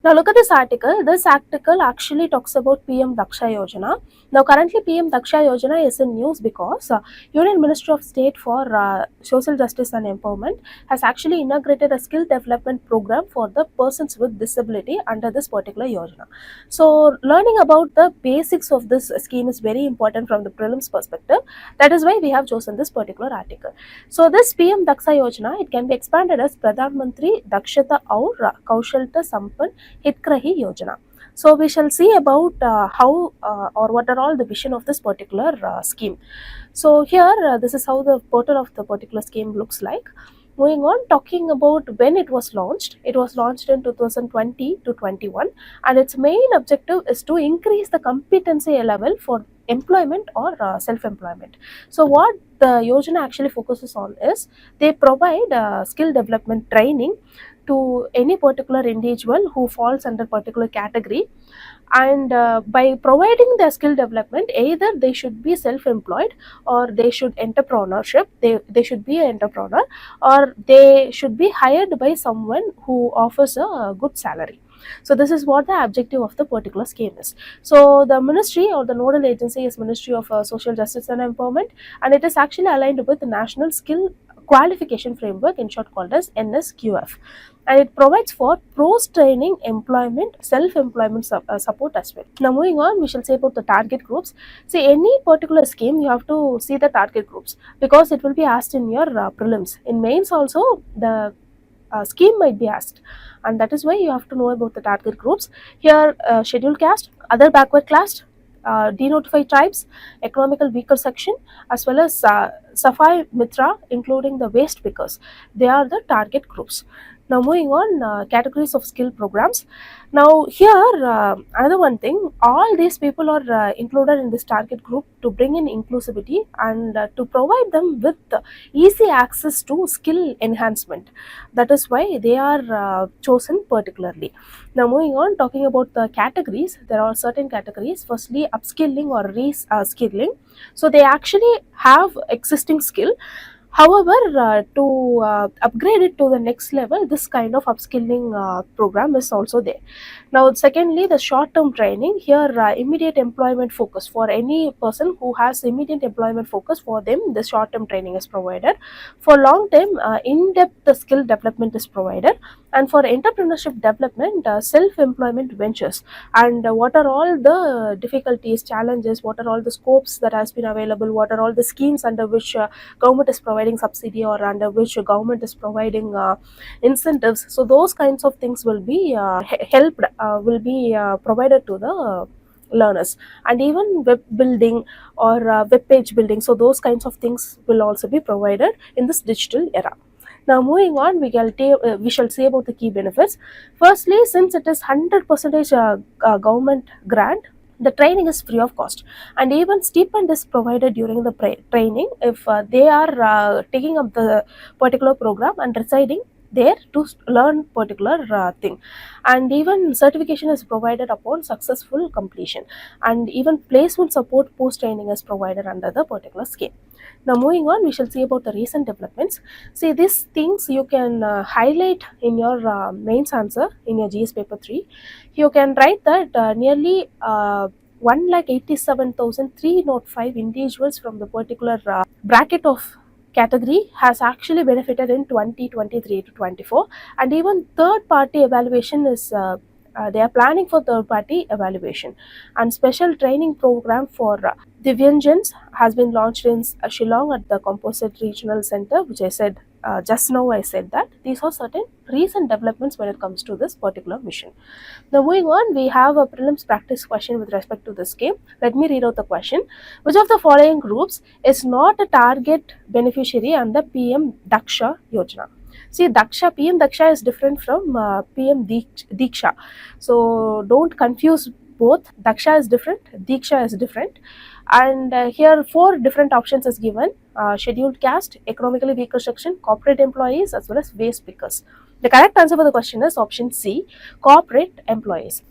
Now look at this article. This article actually talks about PM-DAKSH Yojana. Now currently PM-DAKSH Yojana is in news because Union Ministry of State for Social Justice and Empowerment has actually inaugurated a skill development program for the persons with disability under this particular Yojana. So learning about the basics of this scheme is very important from the prelims perspective. That is why we have chosen this particular article. So this PM-DAKSH Yojana, it can be expanded as Pradhan Mantri Dakshta or Kushalta Sampann Hitgrahi Yojana. So we shall see about how or what are all the vision of this particular scheme. So here this is how the portal of the particular scheme looks like. Moving on, talking about when it was launched in 2020 to 21, and its main objective is to increase the competency level for employment or self-employment. So what the Yojana actually focuses on is they provide skill development training to any particular individual who falls under particular category, and by providing the skill development, either they should be self-employed or they should entrepreneurship, they should be an entrepreneur, or they should be hired by someone who offers a good salary. So this is what the objective of the particular scheme is. So the ministry or the nodal agency is Ministry of Social Justice and Empowerment, and it is actually aligned with the National Skill Qualification Framework, in short called as NSQF, and it provides for post-training employment, self-employment support as well. Now moving on, we shall say about the target groups. See, any particular scheme, you have to see the target groups because it will be asked in your prelims. In mains also, the scheme might be asked, and that is why you have to know about the target groups. Here, scheduled caste, other backward class, denotified tribes, economical weaker section, as well as Safai Mitra, including the waste pickers. They are the target groups. Now moving on, categories of skill programs. Now here, another one thing, all these people are included in this target group to bring in inclusivity and to provide them with easy access to skill enhancement. That is why they are chosen particularly. Now moving on, talking about the categories, there are certain categories. Firstly, upskilling or re-skilling. So they actually have existing skill. However, to upgrade it to the next level, this kind of upskilling program is also there. Now, secondly, the short-term training. Here, immediate employment focus for any person who has immediate employment focus, for them, the short-term training is provided. For long-term, in-depth skill development is provided. And for entrepreneurship development, self-employment ventures. And what are all the difficulties, challenges, what are all the scopes that has been available, what are all the schemes under which government is providing subsidy or under which government is providing incentives. So those kinds of things will be helped, will be provided to the learners, and even web building or web page building. So those kinds of things will also be provided in this digital era. Now moving on, we shall say about the key benefits. Firstly, since it is 100% government grant, the training is free of cost, and even stipend is provided during the training if they are taking up the particular program and residing there to learn particular thing, and even certification is provided upon successful completion, and even placement support post training is provided under the particular scheme. Now moving on, we shall see about the recent developments. See, these things you can highlight in your mains answer in your GS paper 3. You can write that nearly 1,87,305 individuals from the particular bracket of category has actually benefited in 2023 to 24, and even third party evaluation is they are planning for third party evaluation, and special training program for Divyanjans has been launched in Shillong at the Composite Regional Center, which I said just now. I said that these are certain recent developments when it comes to this particular mission. Now moving on, we have a prelims practice question with respect to this game. Let me read out the question. Which of the following groups is not a target beneficiary under PM-DAKSH Yojana? See, Daksha, PM-DAKSH is different from PM-DAKSH. So don't confuse both. Daksha is different, Diksha is different. And here 4 different options is given: scheduled caste, economically weaker section, corporate employees, as well as waste pickers. The correct answer for the question is option C, corporate employees.